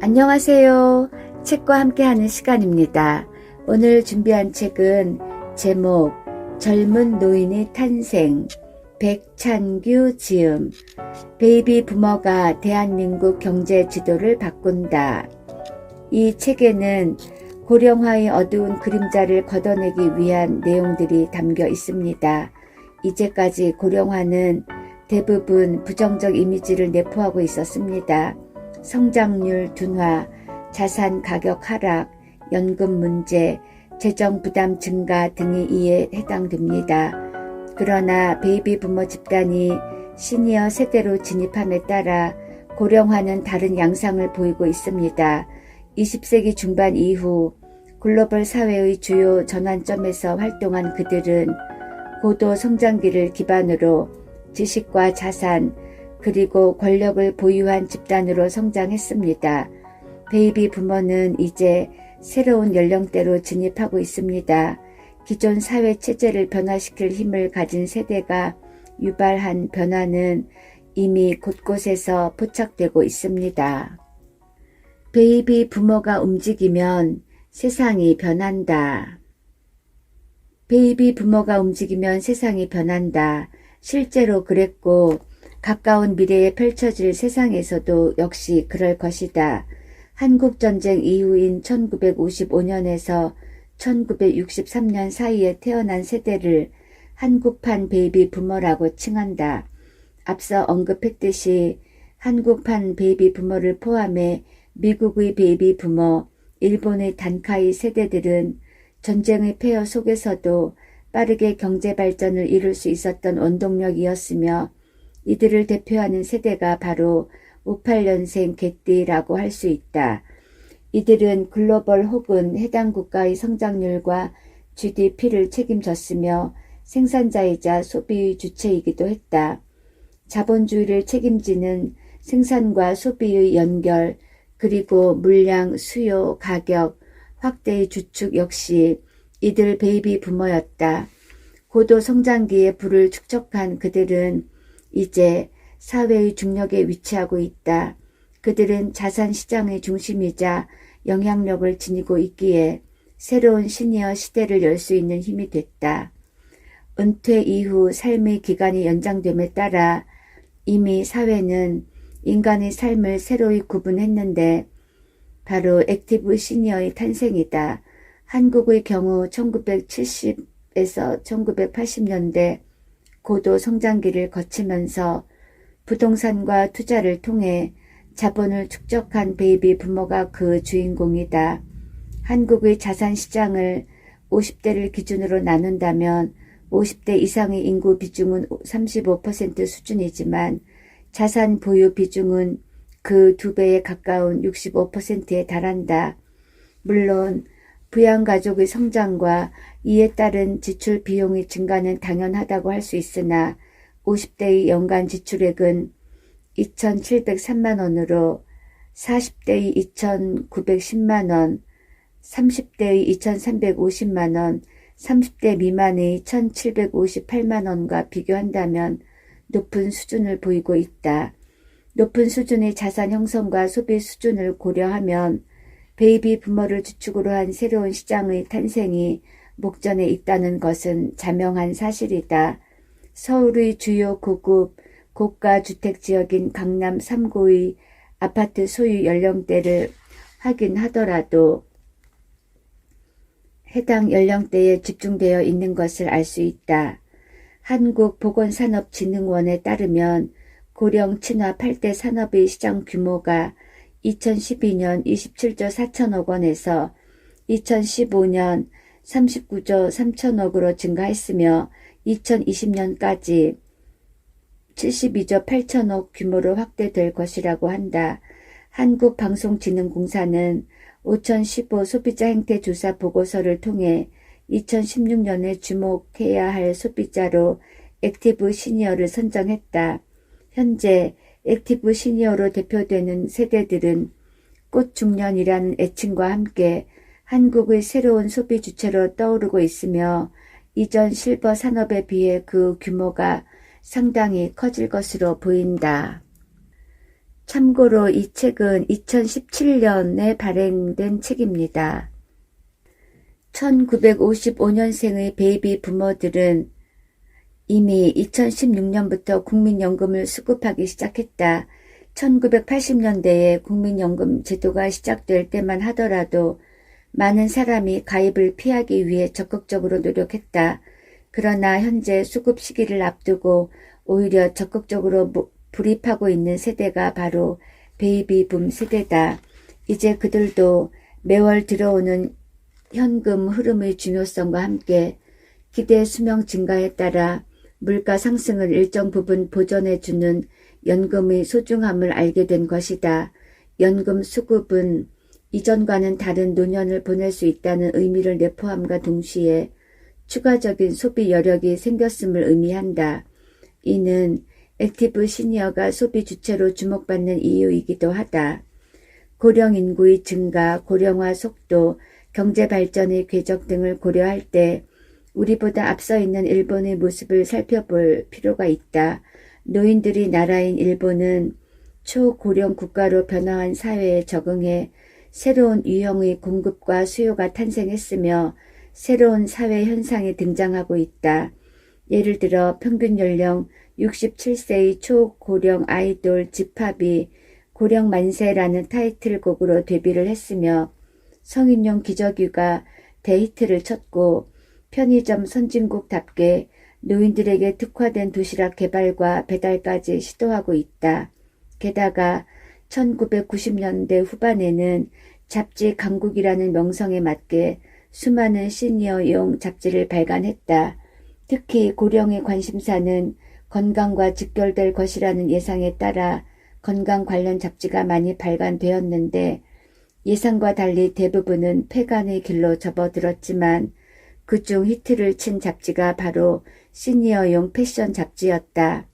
안녕하세요. 책과 함께하는 시간입니다. 오늘 준비한 책은 제목 젊은 노인의 탄생, 백찬규 지음, 베이비 부머가 대한민국 경제 지도를 바꾼다. 이 책에는 고령화의 어두운 그림자를 걷어내기 위한 내용들이 담겨 있습니다. 이제까지 고령화는 대부분 부정적 이미지를 내포하고 있었습니다. 성장률 둔화, 자산 가격 하락, 연금 문제, 재정 부담 증가 등이 이에 해당됩니다. 그러나 베이비 부머 집단이 시니어 세대로 진입함에 따라 고령화는 다른 양상을 보이고 있습니다. 20세기 중반 이후 글로벌 사회의 주요 전환점에서 활동한 그들은 고도 성장기를 기반으로 지식과 자산, 그리고 권력을 보유한 집단으로 성장했습니다. 베이비 부머는 이제 새로운 연령대로 진입하고 있습니다. 기존 사회 체제를 변화시킬 힘을 가진 세대가 유발한 변화는 이미 곳곳에서 포착되고 있습니다. 베이비 부머가 움직이면 세상이 변한다. 베이비 부머가 움직이면 세상이 변한다. 실제로 그랬고 가까운 미래에 펼쳐질 세상에서도 역시 그럴 것이다. 한국전쟁 이후인 1955년에서 1963년 사이에 태어난 세대를 한국판 베이비 부머라고 칭한다. 앞서 언급했듯이 한국판 베이비 부머를 포함해 미국의 베이비 부머, 일본의 단카이 세대들은 전쟁의 폐허 속에서도 빠르게 경제 발전을 이룰 수 있었던 원동력이었으며 이들을 대표하는 세대가 바로 58년생 개띠라고 할 수 있다. 이들은 글로벌 혹은 해당 국가의 성장률과 GDP를 책임졌으며 생산자이자 소비의 주체이기도 했다. 자본주의를 책임지는 생산과 소비의 연결, 그리고 물량, 수요, 가격, 확대의 주축 역시 이들 베이비 부머였다. 고도 성장기에 부를 축적한 그들은 이제 사회의 중력에 위치하고 있다. 그들은 자산시장의 중심이자 영향력을 지니고 있기에 새로운 시니어 시대를 열 수 있는 힘이 됐다. 은퇴 이후 삶의 기간이 연장됨에 따라 이미 사회는 인간의 삶을 새로이 구분했는데 바로 액티브 시니어의 탄생이다. 한국의 경우 1970에서 1980년대 고도 성장기를 거치면서 부동산과 투자를 통해 자본을 축적한 베이비 부머가 그 주인공이다. 한국의 자산시장을 50대를 기준으로 나눈다면 50대 이상의 인구 비중은 35% 수준이지만 자산 보유 비중은 그 2배에 가까운 65%에 달한다. 물론 부양가족의 성장과 이에 따른 지출 비용의 증가는 당연하다고 할 수 있으나 50대의 연간 지출액은 2,703만원으로 40대의 2,910만원, 30대의 2,350만원, 30대 미만의 1,758만원과 비교한다면 높은 수준을 보이고 있다. 높은 수준의 자산 형성과 소비 수준을 고려하면 베이비 부머를 주축으로 한 새로운 시장의 탄생이 목전에 있다는 것은 자명한 사실이다. 서울의 주요 고급 고가 주택지역인 강남 3구의 아파트 소유 연령대를 확인하더라도 해당 연령대에 집중되어 있는 것을 알 수 있다. 한국보건산업진흥원에 따르면 고령 친화 8대 산업의 시장 규모가 2012년 27조 4천억 원에서 2015년 39조 3천억으로 증가했으며 2020년까지 72조 8천억 규모로 확대될 것이라고 한다. 한국방송진흥공사는 5015 소비자 행태 조사 보고서를 통해 2016년에 주목해야 할 소비자로 액티브 시니어를 선정했다. 현재 액티브 시니어로 대표되는 세대들은 꽃중년이라는 애칭과 함께 한국의 새로운 소비 주체로 떠오르고 있으며 이전 실버 산업에 비해 그 규모가 상당히 커질 것으로 보인다. 참고로 이 책은 2017년에 발행된 책입니다. 1955년생의 베이비 부머들은 이미 2016년부터 국민연금을 수급하기 시작했다. 1980년대에 국민연금 제도가 시작될 때만 하더라도 많은 사람이 가입을 피하기 위해 적극적으로 노력했다. 그러나 현재 수급 시기를 앞두고 오히려 적극적으로 불입하고 있는 세대가 바로 베이비붐 세대다. 이제 그들도 매월 들어오는 현금 흐름의 중요성과 함께 기대 수명 증가에 따라 물가 상승을 일정 부분 보전해주는 연금의 소중함을 알게 된 것이다. 연금 수급은 이전과는 다른 노년을 보낼 수 있다는 의미를 내포함과 동시에 추가적인 소비 여력이 생겼음을 의미한다. 이는 액티브 시니어가 소비 주체로 주목받는 이유이기도 하다. 고령 인구의 증가, 고령화 속도, 경제 발전의 궤적 등을 고려할 때 우리보다 앞서 있는 일본의 모습을 살펴볼 필요가 있다. 노인들이 나라인 일본은 초고령 국가로 변화한 사회에 적응해 새로운 유형의 공급과 수요가 탄생했으며 새로운 사회 현상이 등장하고 있다. 예를 들어 평균 연령 67세의 초고령 아이돌 집합이 고령 만세라는 타이틀곡으로 데뷔를 했으며 성인용 기저귀가 대히트를 쳤고 편의점 선진국답게 노인들에게 특화된 도시락 개발과 배달까지 시도하고 있다. 게다가 1990년대 후반에는 잡지 강국이라는 명성에 맞게 수많은 시니어용 잡지를 발간했다. 특히 고령의 관심사는 건강과 직결될 것이라는 예상에 따라 건강 관련 잡지가 많이 발간되었는데 예상과 달리 대부분은 폐간의 길로 접어들었지만 그중 히트를 친 잡지가 바로 시니어용 패션 잡지였다.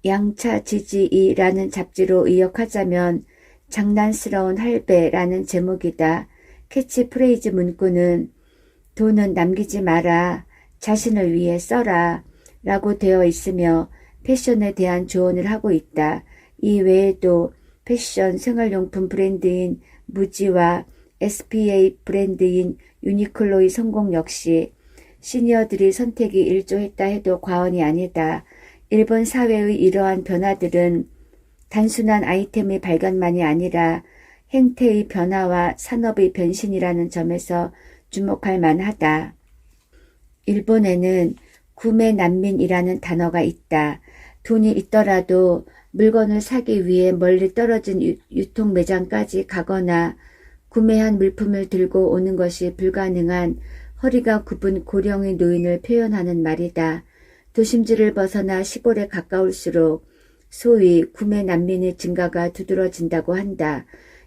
양차 지지이라는 잡지로 의역하자면 장난스러운 할배라는 제목이다. 캐치프레이즈 문구는 돈은 남기지 마라, 자신을 위해 써라 라고 되어 있으며 패션에 대한 조언을 하고 있다. 이 외에도 패션 생활용품 브랜드인 무지와 SPA 브랜드인 유니클로의 성공 역시 시니어들이 선택이 일조했다 해도 과언이 아니다. 일본 사회의 이러한 변화들은 단순한 아이템의 발견만이 아니라 행태의 변화와 산업의 변신이라는 점에서 주목할 만하다. 일본에는 구매 난민이라는 단어가 있다. 돈이 있더라도 물건을 사기 위해 멀리 떨어진 유통 매장까지 가거나 구매한 물품을 들고 오는 것이 불가능한 허리가 굽은 고령의 노인을 표현하는 말이다. 도심지를 벗어나 시골에 가까울수록 소위 구매 난민의 증가가 두드러진다고 한다.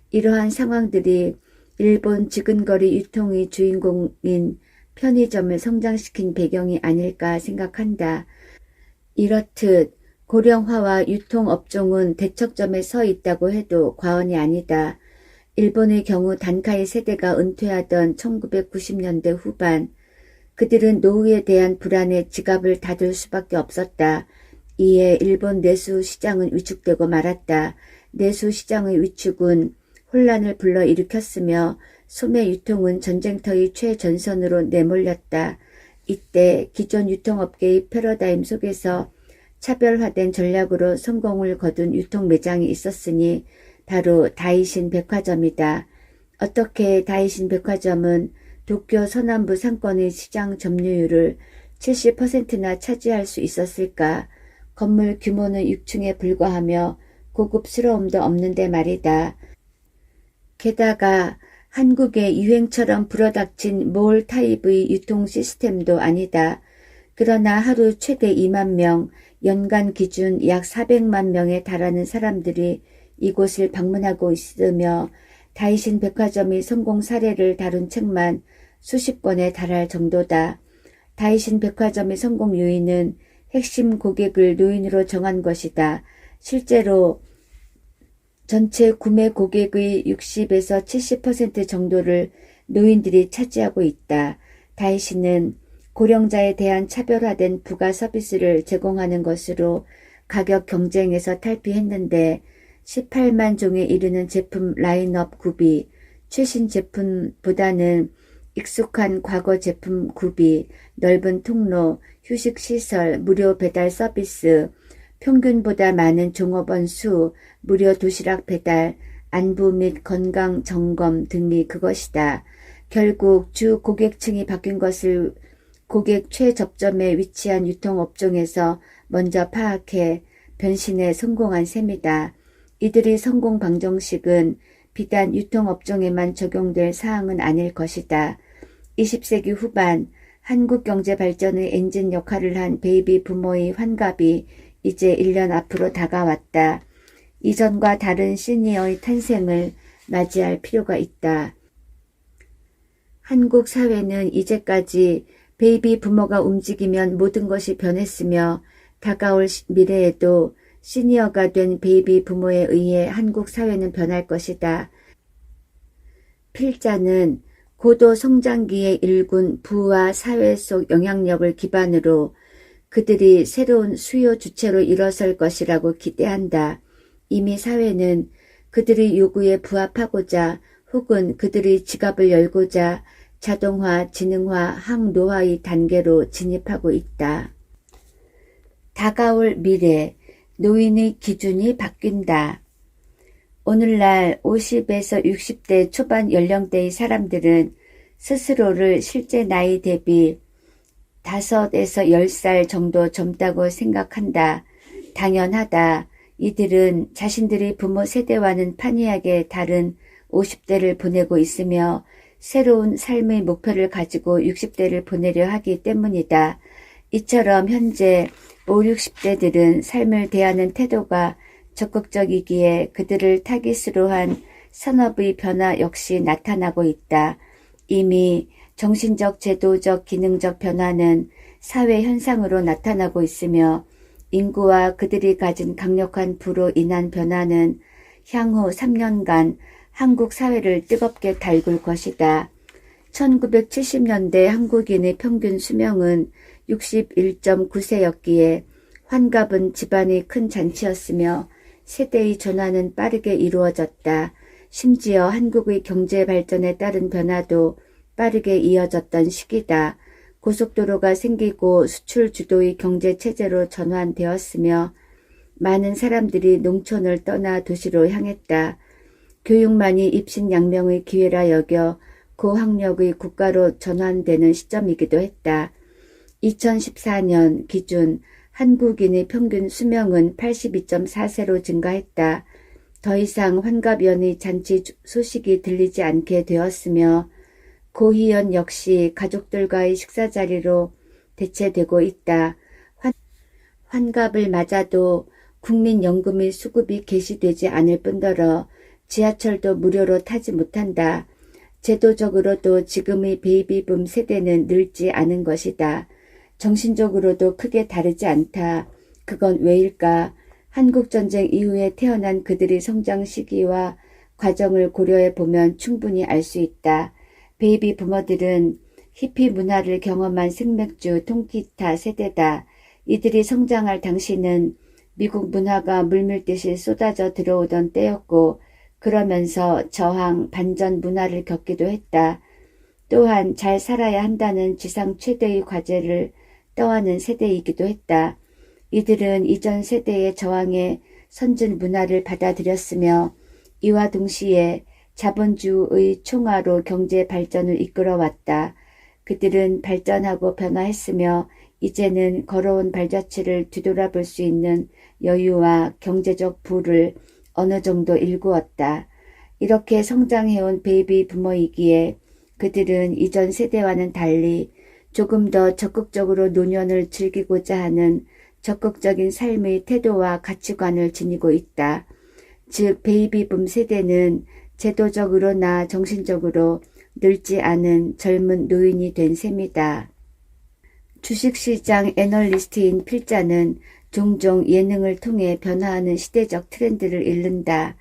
이러한 상황들이 일본 지근거리 유통의 주인공인 편의점을 성장시킨 배경이 아닐까 생각한다. 이렇듯 고령화와 유통업종은 대척점에 서 있다고 해도 과언이 아니다. 일본의 경우 단카이 세대가 은퇴하던 1990년대 후반, 그들은 노후에 대한 불안에 지갑을 닫을 수밖에 없었다. 이에 일본 내수 시장은 위축되고 말았다. 내수 시장의 위축은 혼란을 불러일으켰으며 소매 유통은 전쟁터의 최전선으로 내몰렸다. 이때 기존 유통업계의 패러다임 속에서 차별화된 전략으로 성공을 거둔 유통 매장이 있었으니 바로 다이신 백화점이다. 어떻게 다이신 백화점은 도쿄 서남부 상권의 시장 점유율을 70%나 차지할 수 있었을까? 건물 규모는 6층에 불과하며 고급스러움도 없는데 말이다. 게다가 한국의 유행처럼 불어닥친 몰 타입의 유통 시스템도 아니다. 그러나 하루 최대 2만 명, 연간 기준 약 400만 명에 달하는 사람들이 이곳을 방문하고 있으며 다이신 백화점의 성공 사례를 다룬 책만 수십 권에 달할 정도다. 다이신 백화점의 성공 요인은 핵심 고객을 노인으로 정한 것이다. 실제로 전체 구매 고객의 60에서 70% 정도를 노인들이 차지하고 있다. 다이신은 고령자에 대한 차별화된 부가 서비스를 제공하는 것으로 가격 경쟁에서 탈피했는데 18만 종에 이르는 제품 라인업 구비, 최신 제품보다는 익숙한 과거 제품 구비, 넓은 통로, 휴식시설, 무료 배달 서비스, 평균보다 많은 종업원 수, 무료 도시락 배달, 안부 및 건강 점검 등이 그것이다. 결국 주 고객층이 바뀐 것을 고객 최접점에 위치한 유통업종에서 먼저 파악해 변신에 성공한 셈이다. 이들의 성공 방정식은 비단 유통업종에만 적용될 사항은 아닐 것이다. 20세기 후반 한국 경제 발전의 엔진 역할을 한 베이비 부모의 환갑이 이제 1년 앞으로 다가왔다. 이전과 다른 시니어의 탄생을 맞이할 필요가 있다. 한국 사회는 이제까지 베이비 부모가 움직이면 모든 것이 변했으며 다가올 미래에도 시니어가 된 베이비 부모에 의해 한국 사회는 변할 것이다. 필자는 고도 성장기의 일군 부와 사회 속 영향력을 기반으로 그들이 새로운 수요 주체로 일어설 것이라고 기대한다. 이미 사회는 그들의 요구에 부합하고자 혹은 그들의 지갑을 열고자 자동화, 지능화, 항노화의 단계로 진입하고 있다. 다가올 미래, 노인의 기준이 바뀐다. 오늘날 50에서 60대 초반 연령대의 사람들은 스스로를 실제 나이 대비 5에서 10살 정도 젊다고 생각한다. 당연하다. 이들은 자신들의 부모 세대와는 판이하게 다른 50대를 보내고 있으며 새로운 삶의 목표를 가지고 60대를 보내려 하기 때문이다. 이처럼 현재 5, 60대들은 삶을 대하는 태도가 적극적이기에 그들을 타깃으로 한 산업의 변화 역시 나타나고 있다. 이미 정신적, 제도적, 기능적 변화는 사회 현상으로 나타나고 있으며 인구와 그들이 가진 강력한 부로 인한 변화는 향후 3년간 한국 사회를 뜨겁게 달굴 것이다. 1970년대 한국인의 평균 수명은 61.9세였기에 환갑은 집안의 큰 잔치였으며 세대의 전환은 빠르게 이루어졌다. 심지어 한국의 경제 발전에 따른 변화도 빠르게 이어졌던 시기다. 고속도로가 생기고 수출 주도의 경제체제로 전환되었으며 많은 사람들이 농촌을 떠나 도시로 향했다. 교육만이 입신양명의 기회라 여겨 고학력의 국가로 전환되는 시점이기도 했다. 2014년 기준 한국인의 평균 수명은 82.4세로 증가했다. 더 이상 환갑연의 잔치 소식이 들리지 않게 되었으며 고희연 역시 가족들과의 식사자리로 대체되고 있다. 환갑을 맞아도 국민연금의 수급이 개시되지 않을 뿐더러 지하철도 무료로 타지 못한다. 제도적으로도 지금의 베이비붐 세대는 늙지 않은 것이다. 정신적으로도 크게 다르지 않다. 그건 왜일까? 한국전쟁 이후에 태어난 그들의 성장 시기와 과정을 고려해 보면 충분히 알 수 있다. 베이비 부모들은 히피 문화를 경험한 생맥주, 통기타 세대다. 이들이 성장할 당시는 미국 문화가 물밀듯이 쏟아져 들어오던 때였고 그러면서 저항, 반전 문화를 겪기도 했다. 또한 잘 살아야 한다는 지상 최대의 과제를 떠안은 세대이기도 했다. 이들은 이전 세대의 저항에 선진 문화를 받아들였으며 이와 동시에 자본주의 총화로 경제 발전을 이끌어왔다. 그들은 발전하고 변화했으며 이제는 걸어온 발자취를 뒤돌아볼 수 있는 여유와 경제적 부를 어느 정도 일구었다. 이렇게 성장해온 베이비 부모이기에 그들은 이전 세대와는 달리 조금 더 적극적으로 노년을 즐기고자 하는 적극적인 삶의 태도와 가치관을 지니고 있다. 즉 베이비붐 세대는 제도적으로나 정신적으로 늙지 않은 젊은 노인이 된 셈이다. 주식시장 애널리스트인 필자는 종종 예능을 통해 변화하는 시대적 트렌드를 읽는다.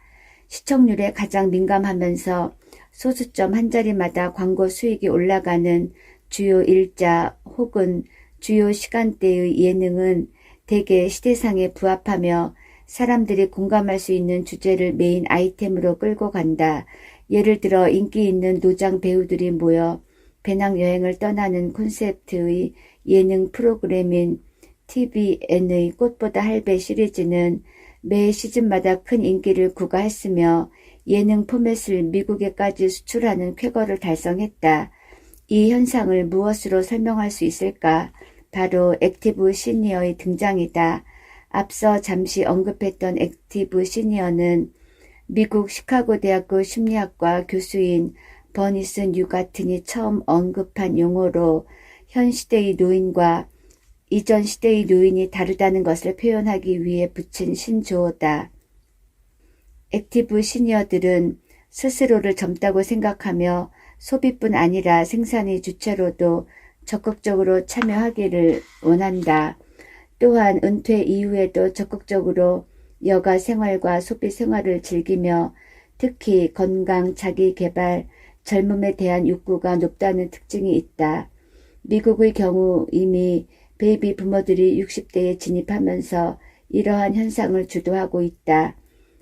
시청률에 가장 민감하면서 소수점 한 자리마다 광고 수익이 올라가는 주요 일자 혹은 주요 시간대의 예능은 대개 시대상에 부합하며 사람들이 공감할 수 있는 주제를 메인 아이템으로 끌고 간다. 예를 들어 인기 있는 노장 배우들이 모여 배낭여행을 떠나는 콘셉트의 예능 프로그램인 TVN의 꽃보다 할배 시리즈는 매 시즌마다 큰 인기를 구가했으며 예능 포맷을 미국에까지 수출하는 쾌거를 달성했다. 이 현상을 무엇으로 설명할 수 있을까? 바로 액티브 시니어의 등장이다. 앞서 잠시 언급했던 액티브 시니어는 미국 시카고 대학교 심리학과 교수인 버니스 뉴 가튼이 처음 언급한 용어로 현 시대의 노인과 이전 시대의 노인이 다르다는 것을 표현하기 위해 붙인 신조어다. 액티브 시니어들은 스스로를 젊다고 생각하며 소비뿐 아니라 생산의 주체로도 적극적으로 참여하기를 원한다. 또한 은퇴 이후에도 적극적으로 여가 생활과 소비 생활을 즐기며 특히 건강, 자기개발, 젊음에 대한 욕구가 높다는 특징이 있다. 미국의 경우 이미 베이비 부모들이 60대에 진입하면서 이러한 현상을 주도하고 있다.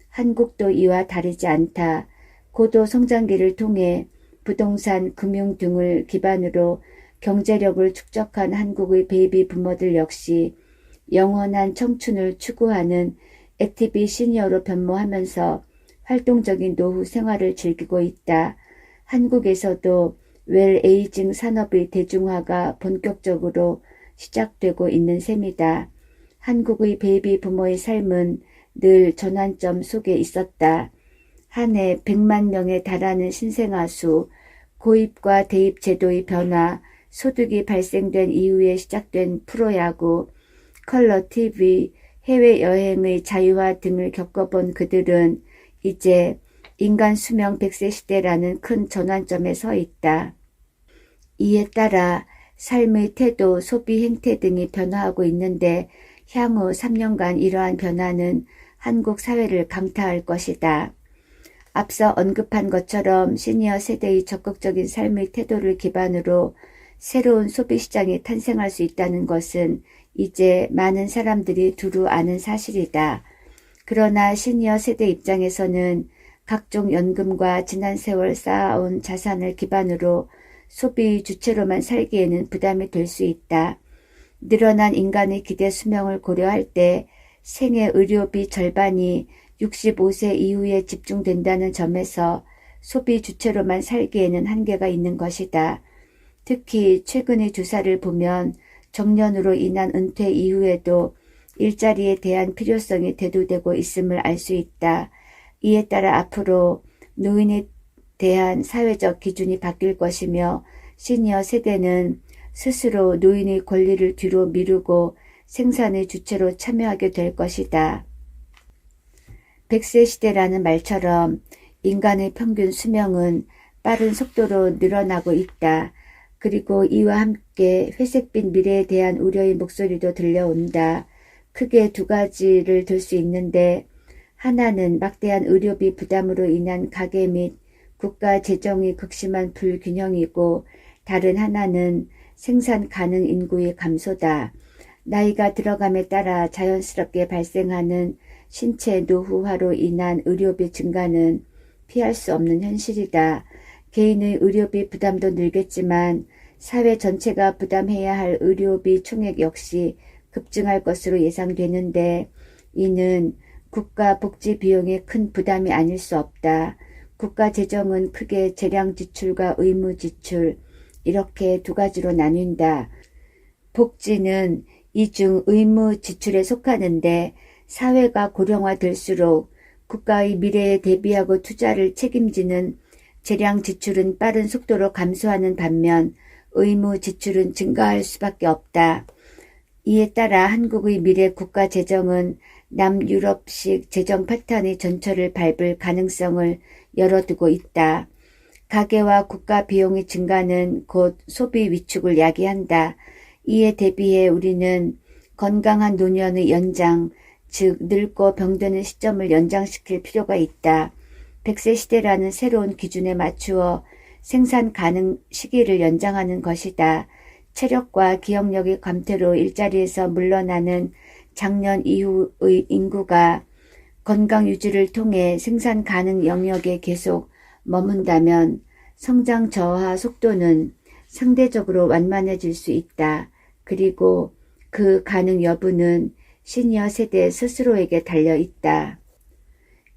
한국도 이와 다르지 않다. 고도 성장기를 통해 부동산, 금융 등을 기반으로 경제력을 축적한 한국의 베이비 부모들 역시 영원한 청춘을 추구하는 액티브 시니어로 변모하면서 활동적인 노후 생활을 즐기고 있다. 한국에서도 웰 에이징 산업의 대중화가 본격적으로 시작되고 있는 셈이다. 한국의 베이비 부모의 삶은 늘 전환점 속에 있었다. 한 해 100만 명에 달하는 신생아 수, 고입과 대입 제도의 변화, 소득이 발생된 이후에 시작된 프로야구, 컬러 TV, 해외여행의 자유화 등을 겪어본 그들은 이제 인간 수명 100세 시대라는 큰 전환점에 서 있다. 이에 따라 삶의 태도, 소비 행태 등이 변화하고 있는데 향후 3년간 이러한 변화는 한국 사회를 강타할 것이다. 앞서 언급한 것처럼 시니어 세대의 적극적인 삶의 태도를 기반으로 새로운 소비시장이 탄생할 수 있다는 것은 이제 많은 사람들이 두루 아는 사실이다. 그러나 시니어 세대 입장에서는 각종 연금과 지난 세월 쌓아온 자산을 기반으로 소비 주체로만 살기에는 부담이 될 수 있다. 늘어난 인간의 기대 수명을 고려할 때 생애 의료비 절반이 65세 이후에 집중된다는 점에서 소비 주체로만 살기에는 한계가 있는 것이다. 특히 최근의 조사를 보면 정년으로 인한 은퇴 이후에도 일자리에 대한 필요성이 대두되고 있음을 알 수 있다. 이에 따라 앞으로 노인에 대한 사회적 기준이 바뀔 것이며 시니어 세대는 스스로 노인의 권리를 뒤로 미루고 생산의 주체로 참여하게 될 것이다. 100세 시대라는 말처럼 인간의 평균 수명은 빠른 속도로 늘어나고 있다. 그리고 이와 함께 회색빛 미래에 대한 우려의 목소리도 들려온다. 크게 두 가지를 들 수 있는데 하나는 막대한 의료비 부담으로 인한 가계 및 국가 재정의 극심한 불균형이고 다른 하나는 생산 가능 인구의 감소다. 나이가 들어감에 따라 자연스럽게 발생하는 신체 노후화로 인한 의료비 증가는 피할 수 없는 현실이다. 개인의 의료비 부담도 늘겠지만 사회 전체가 부담해야 할 의료비 총액 역시 급증할 것으로 예상되는데 이는 국가 복지 비용의 큰 부담이 아닐 수 없다. 국가 재정은 크게 재량 지출과 의무 지출 이렇게 두 가지로 나뉜다. 복지는 이 중 의무 지출에 속하는데 사회가 고령화될수록 국가의 미래에 대비하고 투자를 책임지는 재량 지출은 빠른 속도로 감소하는 반면 의무 지출은 증가할 수밖에 없다. 이에 따라 한국의 미래 국가 재정은 남유럽식 재정 패턴의 전철을 밟을 가능성을 열어두고 있다. 가계와 국가 비용의 증가는 곧 소비 위축을 야기한다. 이에 대비해 우리는 건강한 노년의 연장, 즉 늙고 병드는 시점을 연장시킬 필요가 있다. 100세 시대라는 새로운 기준에 맞추어 생산 가능 시기를 연장하는 것이다. 체력과 기억력의 감퇴로 일자리에서 물러나는 장년 이후의 인구가 건강 유지를 통해 생산 가능 영역에 계속 머문다면 성장 저하 속도는 상대적으로 완만해질 수 있다. 그리고 그 가능 여부는 시니어 세대 스스로에게 달려 있다.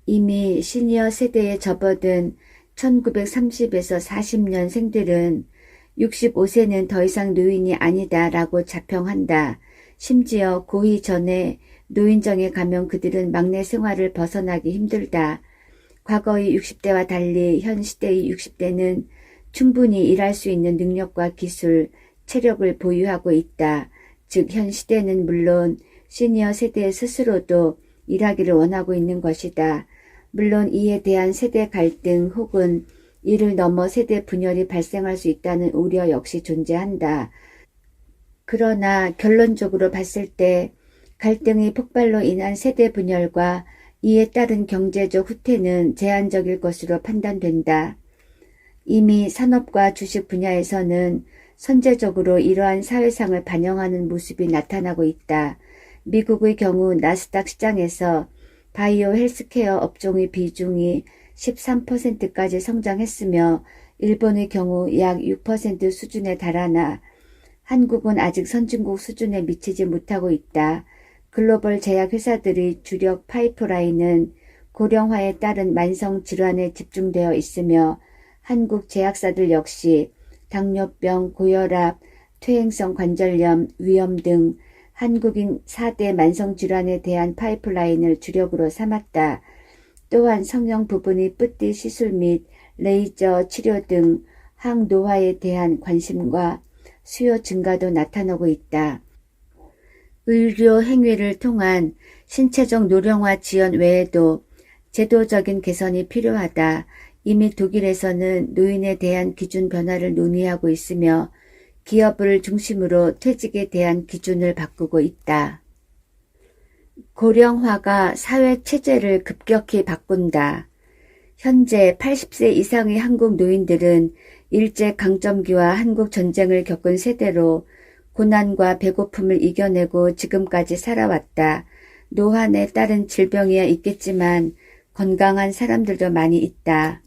이미 시니어 세대에 접어든 1930에서 40년생들은 65세는 더 이상 노인이 아니다 라고 자평한다. 심지어 고이 전에 노인정에 가면 그들은 막내 생활을 벗어나기 힘들다. 과거의 60대와 달리 현 시대의 60대는 충분히 일할 수 있는 능력과 기술, 체력을 보유하고 있다. 즉 현 시대는 물론 시니어 세대 스스로도 일하기를 원하고 있는 것이다. 물론 이에 대한 세대 갈등 혹은 이를 넘어 세대 분열이 발생할 수 있다는 우려 역시 존재한다. 그러나 결론적으로 봤을 때 갈등의 폭발로 인한 세대 분열과 이에 따른 경제적 후퇴는 제한적일 것으로 판단된다. 이미 산업과 주식 분야에서는 선제적으로 이러한 사회상을 반영하는 모습이 나타나고 있다. 미국의 경우 나스닥 시장에서 바이오 헬스케어 업종의 비중이 13%까지 성장했으며 일본의 경우 약 6% 수준에 달하나 한국은 아직 선진국 수준에 미치지 못하고 있다. 글로벌 제약회사들의 주력 파이프라인은 고령화에 따른 만성 질환에 집중되어 있으며 한국 제약사들 역시 당뇨병, 고혈압, 퇴행성 관절염, 위염 등 한국인 4대 만성질환에 대한 파이프라인을 주력으로 삼았다. 또한 성형 부분의 뿌띠 시술 및 레이저 치료 등 항노화에 대한 관심과 수요 증가도 나타나고 있다. 의료 행위를 통한 신체적 노령화 지원 외에도 제도적인 개선이 필요하다. 이미 독일에서는 노인에 대한 기준 변화를 논의하고 있으며 기업을 중심으로 퇴직에 대한 기준을 바꾸고 있다. 고령화가 사회 체제를 급격히 바꾼다. 현재 80세 이상의 한국 노인들은 일제강점기와 한국전쟁을 겪은 세대로 고난과 배고픔을 이겨내고 지금까지 살아왔다. 노환에 따른 질병이야 있겠지만 건강한 사람들도 많이 있다.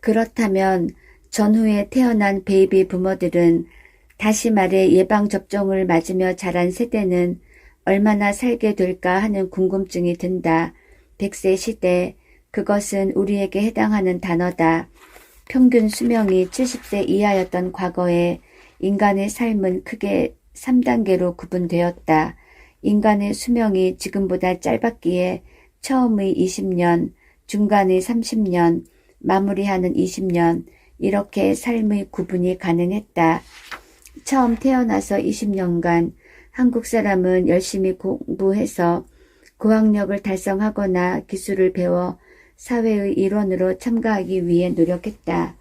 그렇다면 전후에 태어난 베이비 부모들은, 다시 말해 예방접종을 맞으며 자란 세대는 얼마나 살게 될까 하는 궁금증이 든다. 100세 시대, 그것은 우리에게 해당하는 단어다. 평균 수명이 70세 이하였던 과거에 인간의 삶은 크게 3단계로 구분되었다. 인간의 수명이 지금보다 짧았기에 처음의 20년, 중간의 30년, 마무리하는 20년, 이렇게 삶의 구분이 가능했다. 처음 태어나서 20년간 한국 사람은 열심히 공부해서 고학력을 달성하거나 기술을 배워 사회의 일원으로 참가하기 위해 노력했다.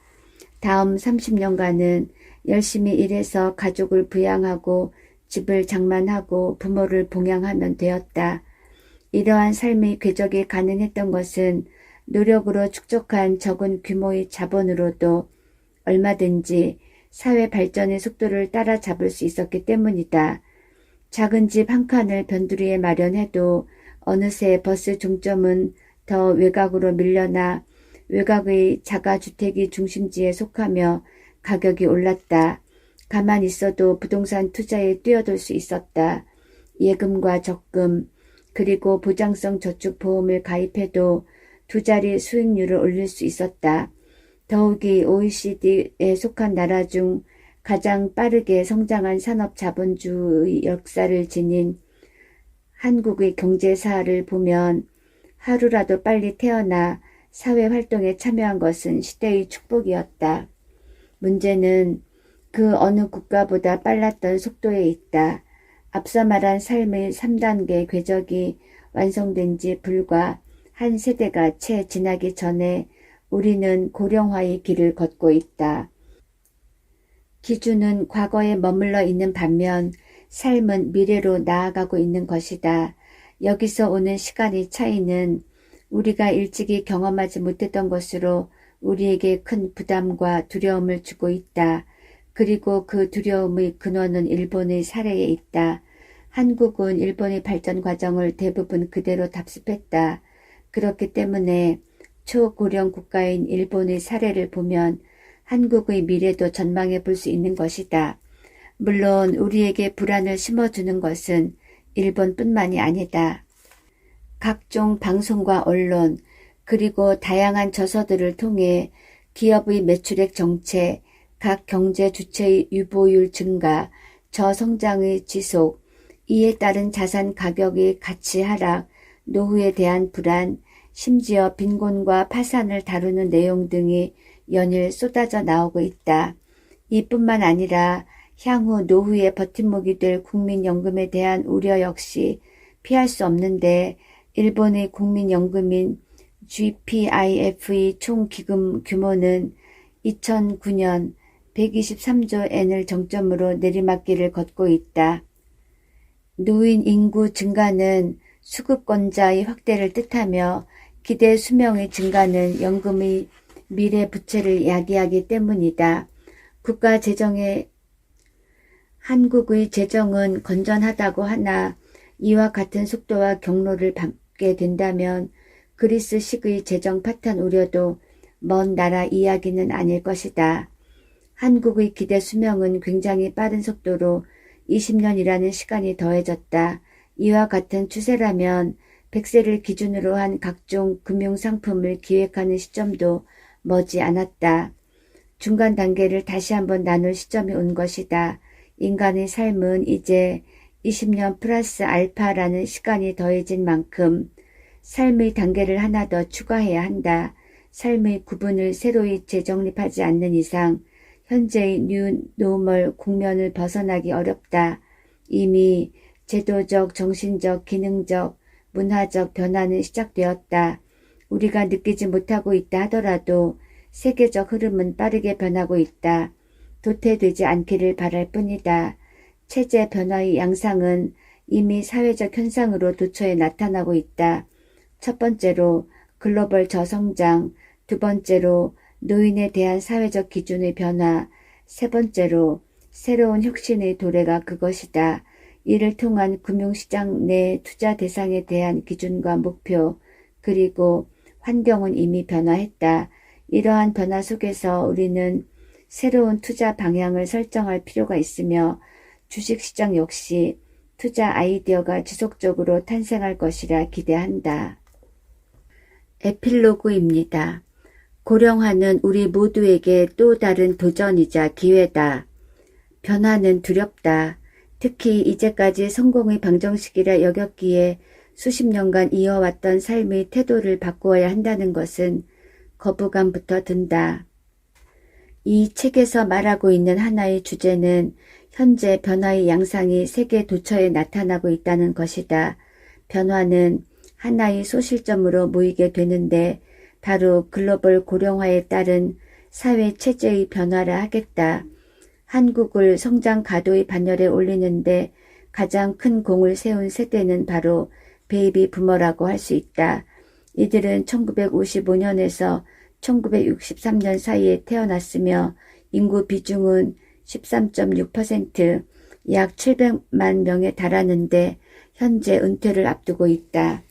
다음 30년간은 열심히 일해서 가족을 부양하고 집을 장만하고 부모를 봉양하면 되었다. 이러한 삶의 궤적이 가능했던 것은 노력으로 축적한 적은 규모의 자본으로도 얼마든지 사회 발전의 속도를 따라잡을 수 있었기 때문이다. 작은 집 한 칸을 변두리에 마련해도 어느새 버스 종점은 더 외곽으로 밀려나 외곽의 자가주택이 중심지에 속하며 가격이 올랐다. 가만히 있어도 부동산 투자에 뛰어들 수 있었다. 예금과 적금, 그리고 보장성 저축보험을 가입해도 두 자리 수익률을 올릴 수 있었다. 더욱이 OECD에 속한 나라 중 가장 빠르게 성장한 산업자본주의 역사를 지닌 한국의 경제사를 보면 하루라도 빨리 태어나 사회활동에 참여한 것은 시대의 축복이었다. 문제는 그 어느 국가보다 빨랐던 속도에 있다. 앞서 말한 삶의 3단계 궤적이 완성된 지 불과 한 세대가 채 지나기 전에 우리는 고령화의 길을 걷고 있다. 기준은 과거에 머물러 있는 반면 삶은 미래로 나아가고 있는 것이다. 여기서 오는 시간의 차이는 우리가 일찍이 경험하지 못했던 것으로 우리에게 큰 부담과 두려움을 주고 있다. 그리고 그 두려움의 근원은 일본의 사례에 있다. 한국은 일본의 발전 과정을 대부분 그대로 답습했다. 그렇기 때문에 초고령 국가인 일본의 사례를 보면 한국의 미래도 전망해 볼 수 있는 것이다. 물론 우리에게 불안을 심어주는 것은 일본뿐만이 아니다. 각종 방송과 언론 그리고 다양한 저서들을 통해 기업의 매출액 정체, 각 경제 주체의 유보율 증가, 저성장의 지속, 이에 따른 자산 가격의 가치 하락, 노후에 대한 불안, 심지어 빈곤과 파산을 다루는 내용 등이 연일 쏟아져 나오고 있다. 이뿐만 아니라 향후 노후의 버팀목이 될 국민연금에 대한 우려 역시 피할 수 없는데 일본의 국민연금인 GPIF의 총 기금 규모는 2009년 123조 엔을 정점으로 내리막길을 걷고 있다. 노인 인구 증가는 수급권자의 확대를 뜻하며 기대 수명의 증가는 연금의 미래 부채를 야기하기 때문이다. 국가 재정의 한국의 재정은 건전하다고 하나 이와 같은 속도와 경로를 밟게 된다면 그리스식의 재정 파탄 우려도 먼 나라 이야기는 아닐 것이다. 한국의 기대 수명은 굉장히 빠른 속도로 20년이라는 시간이 더해졌다. 이와 같은 추세라면 100세를 기준으로 한 각종 금융상품을 기획하는 시점도 머지 않았다. 중간 단계를 다시 한번 나눌 시점이 온 것이다. 인간의 삶은 이제 20년 플러스 알파라는 시간이 더해진 만큼 삶의 단계를 하나 더 추가해야 한다. 삶의 구분을 새로이 재정립하지 않는 이상 현재의 뉴 노멀 국면을 벗어나기 어렵다. 이미 제도적, 정신적, 기능적, 문화적 변화는 시작되었다. 우리가 느끼지 못하고 있다 하더라도 세계적 흐름은 빠르게 변하고 있다. 도태되지 않기를 바랄 뿐이다. 체제 변화의 양상은 이미 사회적 현상으로 도처에 나타나고 있다. 첫 번째로 글로벌 저성장, 두 번째로 노인에 대한 사회적 기준의 변화, 세 번째로 새로운 혁신의 도래가 그것이다. 이를 통한 금융시장 내 투자 대상에 대한 기준과 목표, 그리고 환경은 이미 변화했다. 이러한 변화 속에서 우리는 새로운 투자 방향을 설정할 필요가 있으며 주식시장 역시 투자 아이디어가 지속적으로 탄생할 것이라 기대한다. 에필로그입니다. 고령화는 우리 모두에게 또 다른 도전이자 기회다. 변화는 두렵다. 특히 이제까지 성공의 방정식이라 여겼기에 수십 년간 이어왔던 삶의 태도를 바꾸어야 한다는 것은 거부감부터 든다. 이 책에서 말하고 있는 하나의 주제는 현재 변화의 양상이 세계 도처에 나타나고 있다는 것이다. 변화는 하나의 소실점으로 모이게 되는데 바로 글로벌 고령화에 따른 사회 체제의 변화라 하겠다. 한국을 성장 가도의 반열에 올리는데 가장 큰 공을 세운 세대는 바로 베이비 부머라고 할 수 있다. 이들은 1955년에서 1963년 사이에 태어났으며 인구 비중은 13.6%, 약 700만 명에 달하는데 현재 은퇴를 앞두고 있다.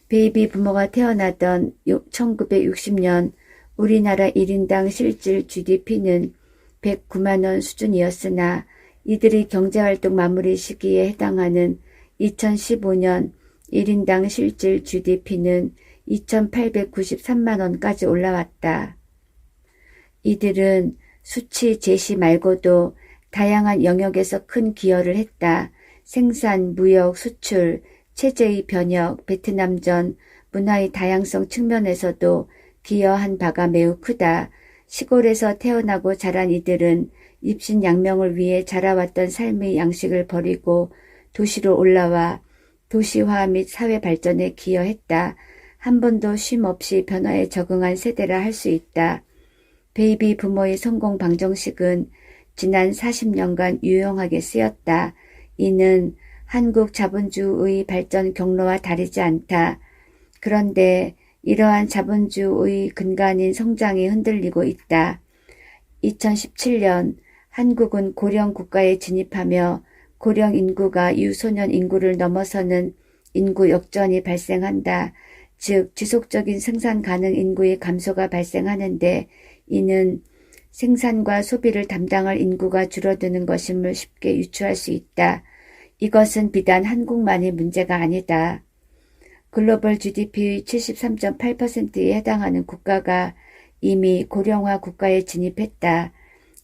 베이비 부머가 태어나던 1960년 우리나라 1인당 실질 GDP는 109만 원 수준이었으나 이들의 경제활동 마무리 시기에 해당하는 2015년 1인당 실질 GDP는 2,893만 원까지 올라왔다. 이들은 수치 제시 말고도 다양한 영역에서 큰 기여를 했다. 생산, 무역, 수출, 체제의 변혁, 베트남전, 문화의 다양성 측면에서도 기여한 바가 매우 크다. 시골에서 태어나고 자란 이들은 입신양명을 위해 자라왔던 삶의 양식을 버리고 도시로 올라와 도시화 및 사회 발전에 기여했다. 한 번도 쉼 없이 변화에 적응한 세대라 할 수 있다. 베이비 부모의 성공 방정식은 지난 40년간 유용하게 쓰였다. 이는 한국 자본주의 발전 경로와 다르지 않다. 그런데 이러한 자본주의 근간인 성장이 흔들리고 있다. 2017년 한국은 고령 국가에 진입하며 고령 인구가 유소년 인구를 넘어서는 인구 역전이 발생한다. 즉 지속적인 생산 가능 인구의 감소가 발생하는데 이는 생산과 소비를 담당할 인구가 줄어드는 것임을 쉽게 유추할 수 있다. 이것은 비단 한국만의 문제가 아니다. 글로벌 GDP의 73.8%에 해당하는 국가가 이미 고령화 국가에 진입했다.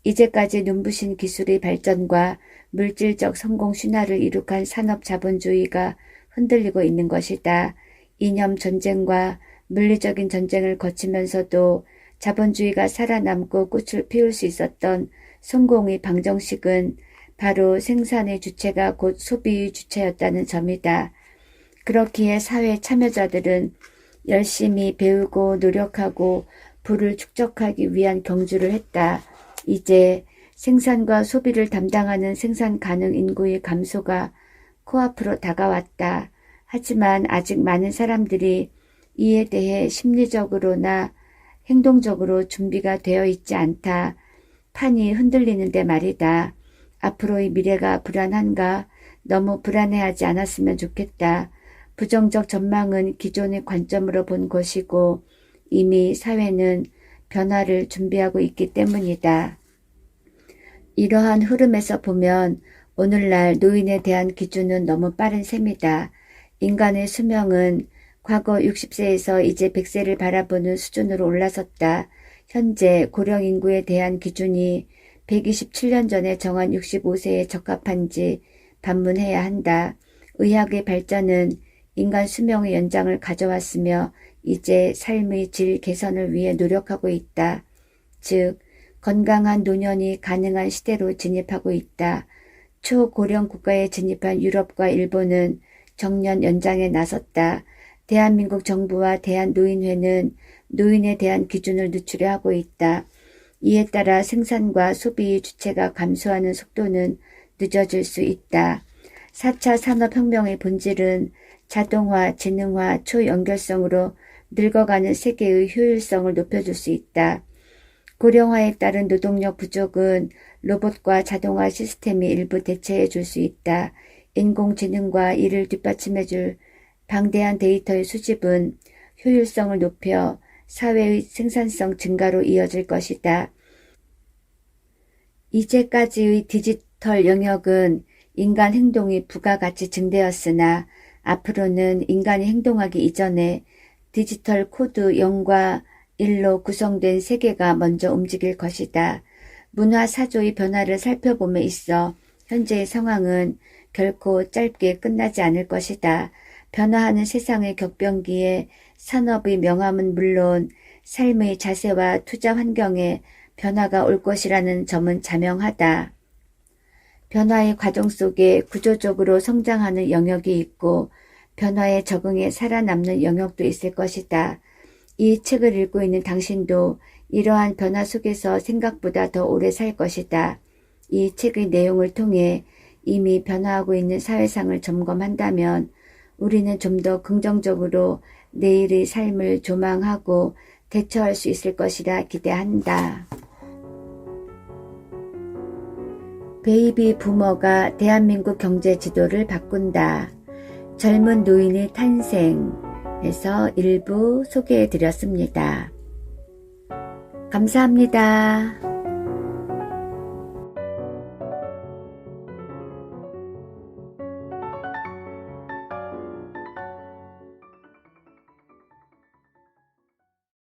이제까지 눈부신 기술의 발전과 물질적 성공 신화를 이룩한 산업 자본주의가 흔들리고 있는 것이다. 이념 전쟁과 물리적인 전쟁을 거치면서도 자본주의가 살아남고 꽃을 피울 수 있었던 성공의 방정식은 바로 생산의 주체가 곧 소비의 주체였다는 점이다. 그렇기에 사회 참여자들은 열심히 배우고 노력하고 부를 축적하기 위한 경주를 했다. 이제 생산과 소비를 담당하는 생산 가능 인구의 감소가 코앞으로 다가왔다. 하지만 아직 많은 사람들이 이에 대해 심리적으로나 행동적으로 준비가 되어 있지 않다. 판이 흔들리는데 말이다. 앞으로의 미래가 불안한가? 너무 불안해하지 않았으면 좋겠다. 부정적 전망은 기존의 관점으로 본 것이고 이미 사회는 변화를 준비하고 있기 때문이다. 이러한 흐름에서 보면 오늘날 노인에 대한 기준은 너무 빠른 셈이다. 인간의 수명은 과거 60세에서 이제 100세를 바라보는 수준으로 올라섰다. 현재 고령 인구에 대한 기준이 127년 전에 정한 65세에 적합한지 반문해야 한다. 의학의 발전은 인간 수명의 연장을 가져왔으며 이제 삶의 질 개선을 위해 노력하고 있다. 즉 건강한 노년이 가능한 시대로 진입하고 있다. 초고령 국가에 진입한 유럽과 일본은 정년 연장에 나섰다. 대한민국 정부와 대한노인회는 노인에 대한 기준을 늦추려 하고 있다. 이에 따라 생산과 소비의 주체가 감소하는 속도는 늦어질 수 있다. 4차 산업혁명의 본질은 자동화, 지능화, 초연결성으로 늙어가는 세계의 효율성을 높여줄 수 있다. 고령화에 따른 노동력 부족은 로봇과 자동화 시스템이 일부 대체해 줄 수 있다. 인공지능과 이를 뒷받침해 줄 방대한 데이터의 수집은 효율성을 높여 사회의 생산성 증가로 이어질 것이다. 이제까지의 디지털 영역은 인간 행동이 부가가치 증대였으나 앞으로는 인간이 행동하기 이전에 디지털 코드 0과 1로 구성된 세계가 먼저 움직일 것이다. 문화 사조의 변화를 살펴봄에 있어 현재의 상황은 결코 짧게 끝나지 않을 것이다. 변화하는 세상의 격변기에 산업의 명암은 물론 삶의 자세와 투자 환경에 변화가 올 것이라는 점은 자명하다. 변화의 과정 속에 구조적으로 성장하는 영역이 있고 변화에 적응해 살아남는 영역도 있을 것이다. 이 책을 읽고 있는 당신도 이러한 변화 속에서 생각보다 더 오래 살 것이다. 이 책의 내용을 통해 이미 변화하고 있는 사회상을 점검한다면 우리는 좀 더 긍정적으로 내일의 삶을 조망하고 대처할 수 있을 것이라 기대한다. 베이비 부머가 대한민국 경제 지도를 바꾼다. 젊은 노인의 탄생에서 일부 소개해 드렸습니다. 감사합니다.